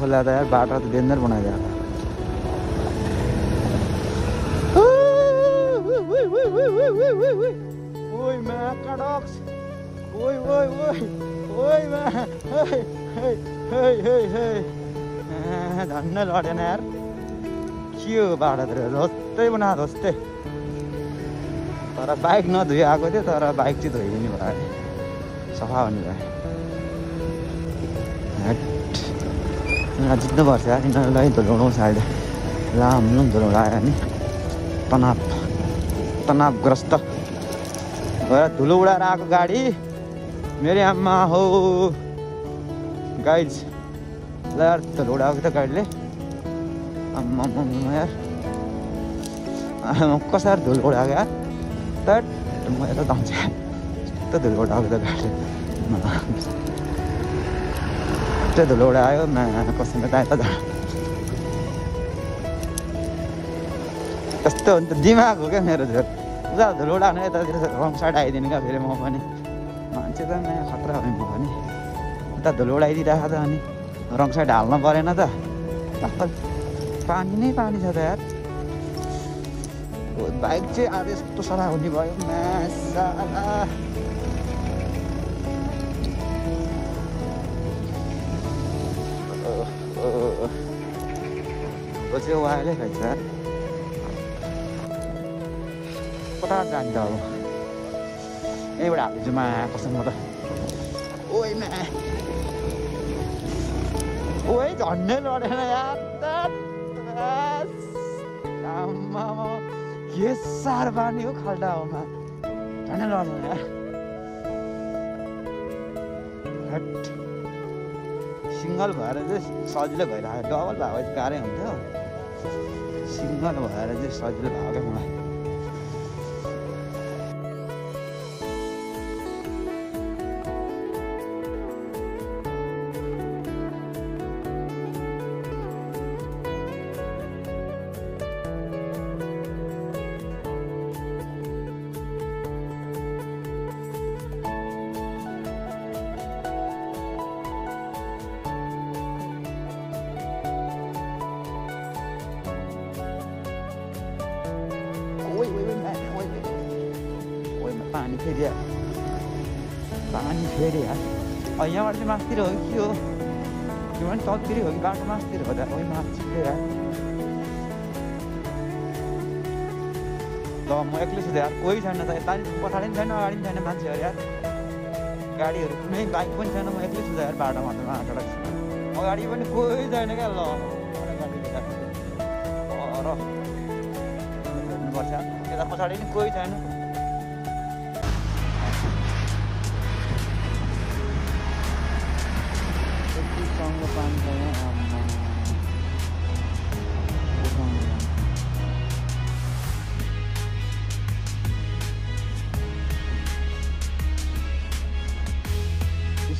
खोला था यार, बाटा तो डेंजर बना जाएगा। ओए मैं कडॉक्स, ओए ओए ओए ओए मैं धन्न लडेन यार, के हो बाटा त जस्तै बना जस्तै। तर बाइक नधोइ आएको थियो, तर बाइक चाहिँ धोइदिनु भयो, सफा हुने भयो। यहाँ जित्नुपर्छ यार, यिनीहरूलाई धुलाउनु साइड ला, हाम्रो पनि धुलाउनु आयो नि। तनावग्रस्त भएर धुलो उडाएर आएको गाडी मेरो आमा हो गाइज। ल यार धुलो उडाएको त गाडीले, आम्मा यार कसरी धुलो उडाएको यार, तर म यता धाउँछ यस्तो धुलो उडाएको त गाडीले, यस्तो धुलो उडायो न कसम यता यता कस्तो हो नि त, दिमाग हो क्या मेरो झोर। उता धुलो उडाएन यतातिर रङ साइड आइदिनु क्या फेरि म पनि, मान्छे त नयाँ खतरा हो म पनि। उता धुलो उडाइदिइरहेको त अनि रङ साइड हाल्नु परेन त, पानी नै पानी छ त यार। बाइक चाहिँ आज यस्तो सडा हुने भयो मासाला। चाहिँ वायरले खाइन्छ यार, कता जान्छ अब, यहीँबाट हालिदिन्छु मा कसम म त। ओइ मा ओइ झन्डै लडेन यार, आम्मा के साह्रो पानी हो खाल्डा होमा, झन्डै लडेन यार। सिङ्गल भएर चाहिँ सजिलो भइरहेको, डबल भएको चाहिँ गाह्रै हुन्थ्यो, सिङ्गल भएर चाहिँ सजिलो भएको क्या मलाई। पानी फेरि यार, यहाँबाट चाहिँ मासतिर हो कि के हो, त्यो पनि तलतिर हो कि बाटो मासतिर हो त, ओइ मास छिट्यो यार। ल म एक्लै छु त यार, कोही छैन त, यता पछाडि पनि छैन अगाडि पनि छैन मान्छेहरू यार, गाडीहरू कुनै बाइक पनि छैन, म एक्लै छु त यार बाटोमा त, माटोबाट अगाडि पनि कोही छैन क्या। ल हेर्नुपर्छ, यता पछाडि पनि कोही छैन। पानी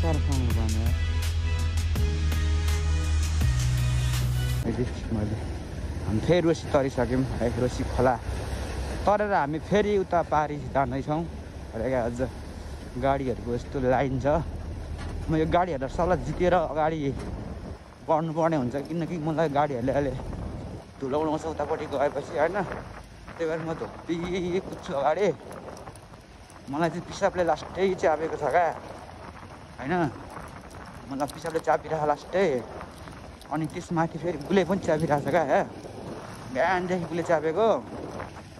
साह्रो सानो पानी मैले हामी फेरि रोसी तरिसक्यौँ है, रोसी खोला तरेर हामी फेरि उता पारी जाँदैछौँ। र अझ गाडीहरूको यस्तो लाइन छ, म यो गाडीहरूलाई सल्लाह जितेर अगाडि बढ्नुपर्ने हुन्छ, किनकि मलाई गाडीहरूले अहिले धुलो उडाउँछ उतापट्टि गएपछि होइन, त्यही भएर म धोपी कुद्छु अगाडि। मलाई चाहिँ पिसाबले लास्टै च्यापेको छ क्या होइन, मलाई पिसाबले चापिरहेको लास्टै, अनि त्यसमाथि फेरि गुले पनि च्यापिरहेको छ क्या, बिहानदेखि गुले च्यापेको,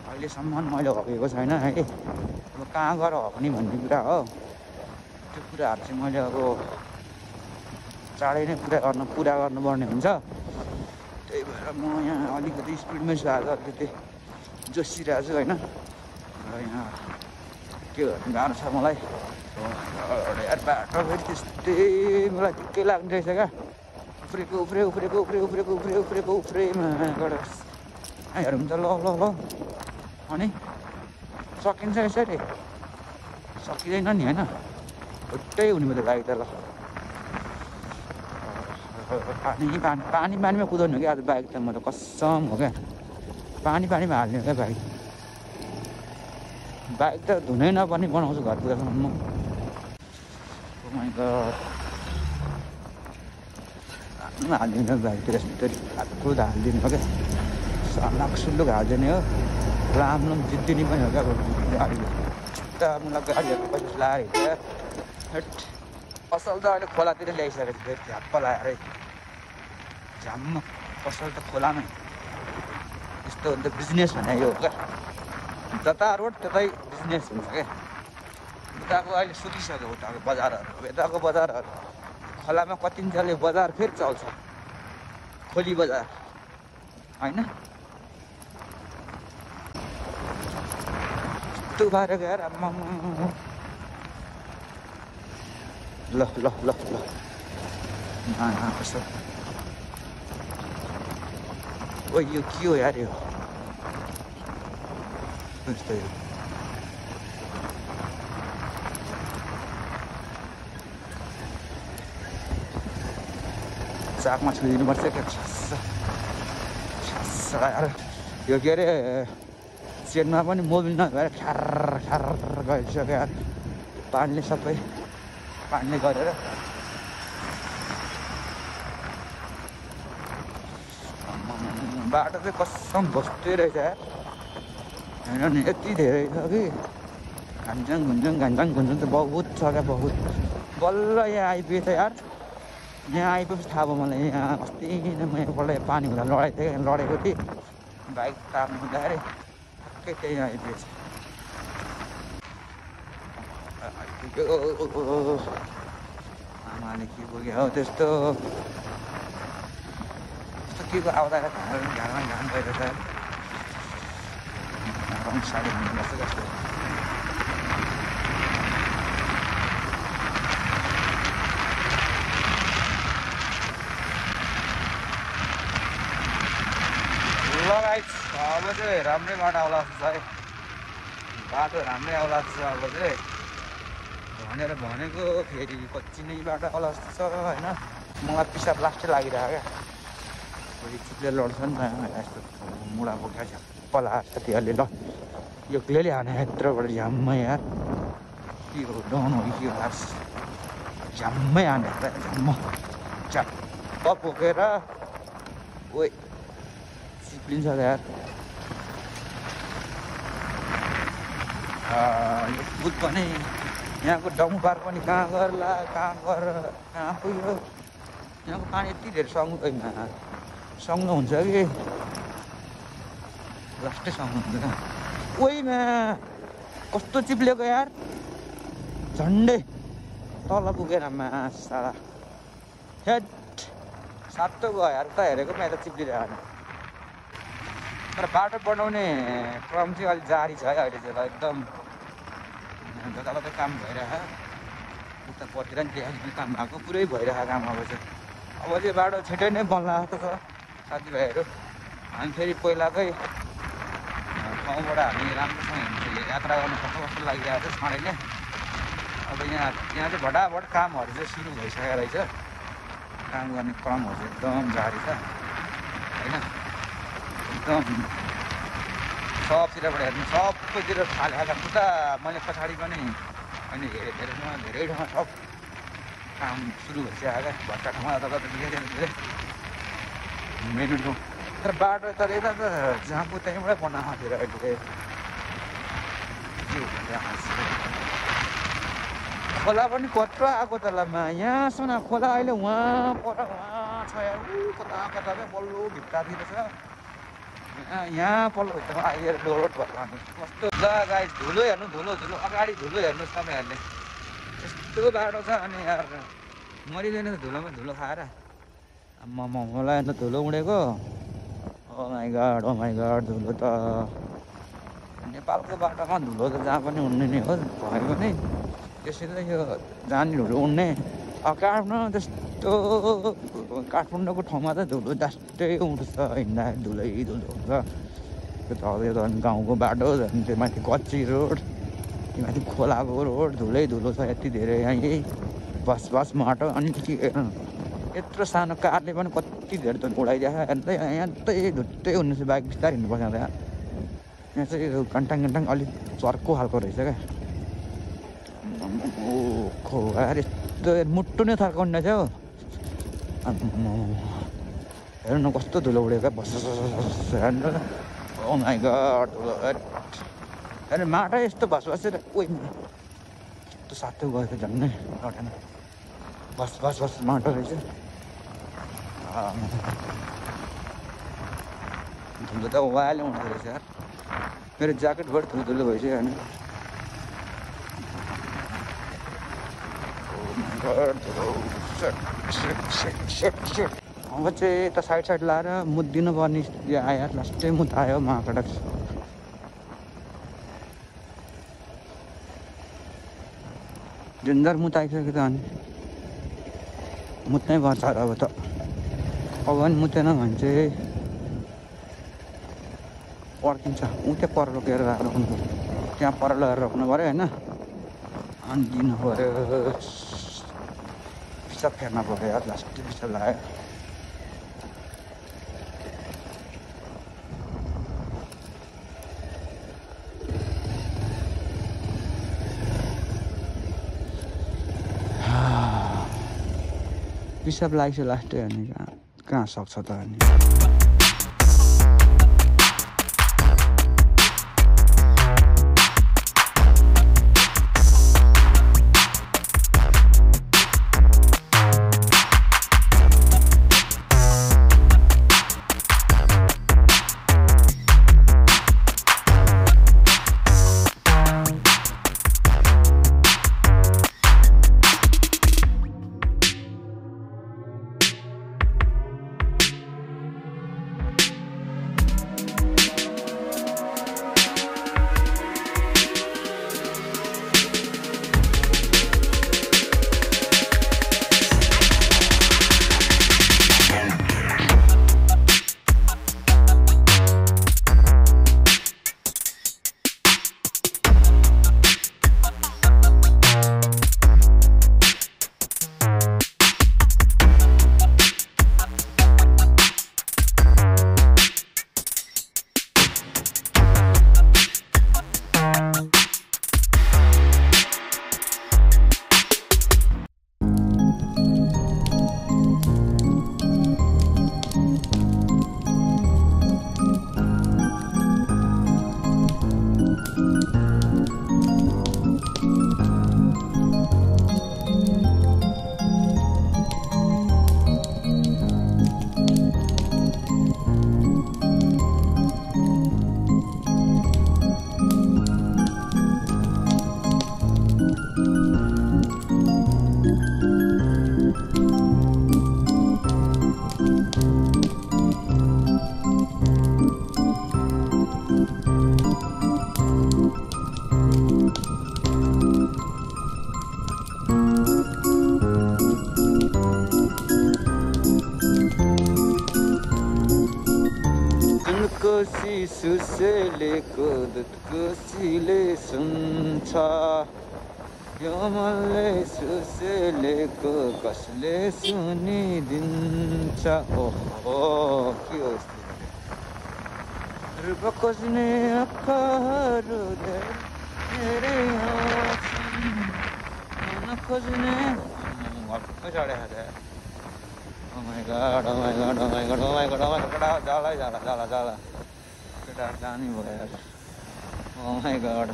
अहिलेसम्म मैले हगेको छैन है। अब कहाँ गएर हग्ने भन्ने कुरा हो, त्यो कुराहरू चाहिँ मैले अब चाँडै नै पुरा गर्नुपर्ने हुन्छ। त्यही भएर म यहाँ अलिकति स्पिडमै छु आज, अलिकति जोसिरहेको छु होइन। र यहाँ के गर्नु गाह्रो छ मलाई यार, बाटो फेरि त्यस्तै मलाई के लाग्ने रहेछ क्या, उफ्रेमा गएर हेरौँ त। ल अनि सकिन्छ यसरी, सकिँदैन नि होइन, छुट्टै हुने भयो त बाइक त। ल पानीमा कुदाउनु क्या आज बाइक त, म त कसम हो क्या, पानीमा हाल्ने हो क्या बाइक त धुनै नपर्ने बनाउँछु घर पुग्दासम्म म। हालिदिनु भाइतिर यस्तो आक्रोद हालिदिनु हो क्या सलाक सुल्लुक हालिदिने हो राम्रो जित्दिने पनि हो क्या गाडीले त मलाई गाडीहरूको पैसा लाएर हिँडेर हट पसल त अहिले खोलातिर ल्याइसकेको छु फेरि झ्याप्प लाएरै झ्याम्म पसल त खोलामै यस्तो अन्त बिजनेस भने यो हो क्या जता रोड त्यतै बिजनेस हुन्छ क्या उताको अहिले सुकिसक्यो उताको बजारहरू यताको बजारहरू खोलामा कतिन्जेलले बजार फेरि चल्छ खोली बजार होइन यस्तो भएर गएर ल ल ल ल कसो ओ यो के हो यार यो यस्तो यो चाकमा छुदिनुपर्छ क्या यार यो के अरे चेनमा पनि मोबिल नभएर ख्यार ख्यार गइसक्यो यार पानीले सबै पानीले गरेर बाटो चाहिँ कसम बस्दै रहेछ यार होइन नि यति धेरै छ कि घान्जाङ घुन्जुङ त बहुत छ क्या बहुत बल्ल यहाँ आइपुगेछ यार यहाँ आइपुगेपछि थाहा भयो मलाई यहाँ अस्ति नै म एकपल्ट पानी हुँदा लडेको थिएँ बाइक तार्नु हुँदाखेरि ठ्याक्कै त्यही आइपुगेछ आमाले के पुग्यो हौ त्यस्तो के को आउँदा घाममा घाम गइरहेछ रङ साडी हुनुपर्छ जस्तो लगाइ अब चाहिँ राम्रै बाटो आउला जस्तो छ है बाटो राम्रै आउला जस्तो छ अब चाहिँ भनेर भनेको फेरि कच्ची नै बाटो आउला जस्तो छ होइन मलाई पिसाब लास्टै लागिरहेको क्या फेरि चिप्ले लड्छ नि त यस्तो मुढा बोक्या झ्याप्प लाग्छ साथीहरूले ल यो क्लियरली हाने यत्रोबाट झ्याम्मै यार के हो डन हो कि के लाग्छ झ्याम्मै हाने झ्याम्म झ्याप्प बोकेर ओ चिप्लिन्छ यार यो बुध पनि यहाँको डम्पर पनि कहाँ गर्ला कहाँ पुग्यो यहाँको पानी यति धेरै सक्नु हुन्छ कि लास्टै सक्नु हुन्छ ओइमा कस्तो चिप्लेको यार झन्डै तल पुगेर साला हेट सातो गयो यार त हेरेको पनि यता चिप्लिरहेको तर बाटो बनाउने क्रम चाहिँ अलिक जारी छ है अहिले चाहिँ एकदम जताततै काम भइरहेको उता पतिर नि त्यहाँ काम भएको पुरै भइरहेको काम अब चाहिँ बाटो छिटै नै बन्ला जस्तो छ साथीभाइहरू हामी फेरि पहिलाकै ठाउँबाट हामी राम्रोसँग यात्रा गर्नु सक्छ जस्तो लागिरहेको छ सधैँ नै अब यहाँ चाहिँ भटाभट कामहरू चाहिँ सुरु भइसकेको रहेछ काम गर्ने क्रमहरू चाहिँ एकदम जारी छ होइन एकदम सबतिरबाट हेर्नु सबैतिर थालेको उता मैले पछाडि पनि अनि धेरै ठाउँमा सब काम सुरु भइसक्यो क्या भट्टा ठाउँमा धेरै मेन ठाउँ तर बाटो तर यता त जहाँ पो त्यहीँबाटै बनाएको थियो अहिले खोला पनि कत्रो आएको तलमा यहाँसम्म खोला अहिले वहाँ पर वहाँ छ कता क्या बल्लो भित्तातिर छ यहाँ पल्लो भित्तामा आएर लोड भएको हामी कस्तो ल गाई धुलो हेर्नु धुलो अगाडि धुलो हेर्नुहोस् तपाईँहरूले यस्तो बाटो छ अनि यार मरिँदैन त धुलोमा धुलो खाएर मलाई अन्त धुलो उडेको ओ माई गड धुलो त नेपालको बाटोमा धुलो त जहाँ पनि उड्ने नै हो भए पनि त्यसैले यो जहाँनिर उड्ने काठमाडौँ त्यस्तो काठमाडौँको ठाउँमा त धुलो जस्तै उड्छ हिँड्दा धुलै धुलो हुन्छ त्यो झन् गाउँको बाटो झन् त्यो माथि कच्ची रोड त्यो माथि खोलाको रोड धुलै धुलो छ यति धेरै यहाँ यही बस माटो अनि यत्रो सानो कारले पनि कति धेरै त उडाइदिएको अन्त यहाँ त्यही धुत्तै हुनु चाहिँ बाइक बिस्तारै हिँड्नुपर्छ यहाँ चाहिँ घन्टाङ अलिक चर्को खालको रहेछ क्या खो यार यस्तो मुट्टु नै थर्काउने छ हौ हेर्नु कस्तो धुलो उडेको बस ओ माई गड धुलो हेर्नु माटो यस्तो बस बसेर ओइ यस्तो सातो गएको झन्नै लटेन बस बस बस माटो रहेछ धुलो त वाले हुँदो रहेछ यार मेरो ज्याकेटबाट धुलो धुलो भइसक्यो होइन अब चाहिँ यता साइड साइड लाएर मुद्दिनु पर्ने स्थिति आयो लास्टै मुद आयो महाकडक डेन्जर मुद आइसक्यो त अनि मुद्नै पर्छ अब त अब पनि मुतेन भने चाहिँ पर्किन्छ ऊ त्यहाँ पर रोकेर राख्नु त्यहाँ पर लगेर रोक्नु पऱ्यो होइन अनि दिनु पऱ्यो पिसाब फेर्न पऱ्यो यार लास्टै पिसाब लाग्यो पिसाब लाग्छ लास्टै अनि कहाँ सक्छ त अनि सुसेलेको दुध कोसीले सुन्छ यो मनले सुसेलेको कसले सुनिदिन्छ ओहो के हो रूप खोज्ने आँखाहरू धेरै मन खोज्ने घरको चढे खाँदा Oh my god, oh my god, oh my god, oh my god, oh my god, जाला केटा जाने भयो यार oh my god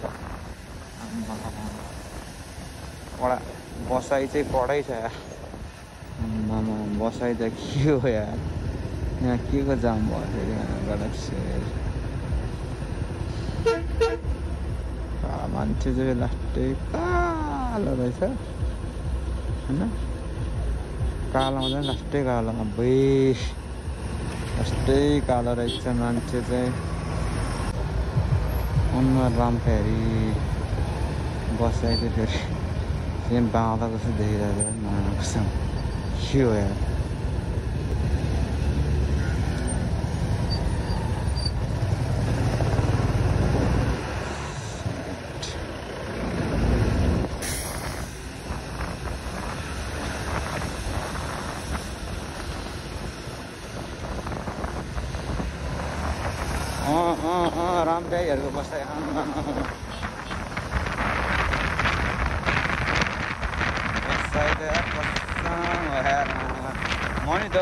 कडा बसाइ चाहिँ कडै छ यार बसाइ त के हो यार यहाँ के को जाम भयो फेरि गलत मान्छे चाहिँ लास्टै कालो रहेछ होइन कालो हुँदैन लास्टै कालो अबै लास्टै कालो रहेछ मान्छे चाहिँ अनुहार राम फेरि बसाइ चाहिँ फेरि सेम बाँधा कस्तो देखिरहेको कस्तो के हो यार राम भाइहरूको बसाइ बसाइ त म नि त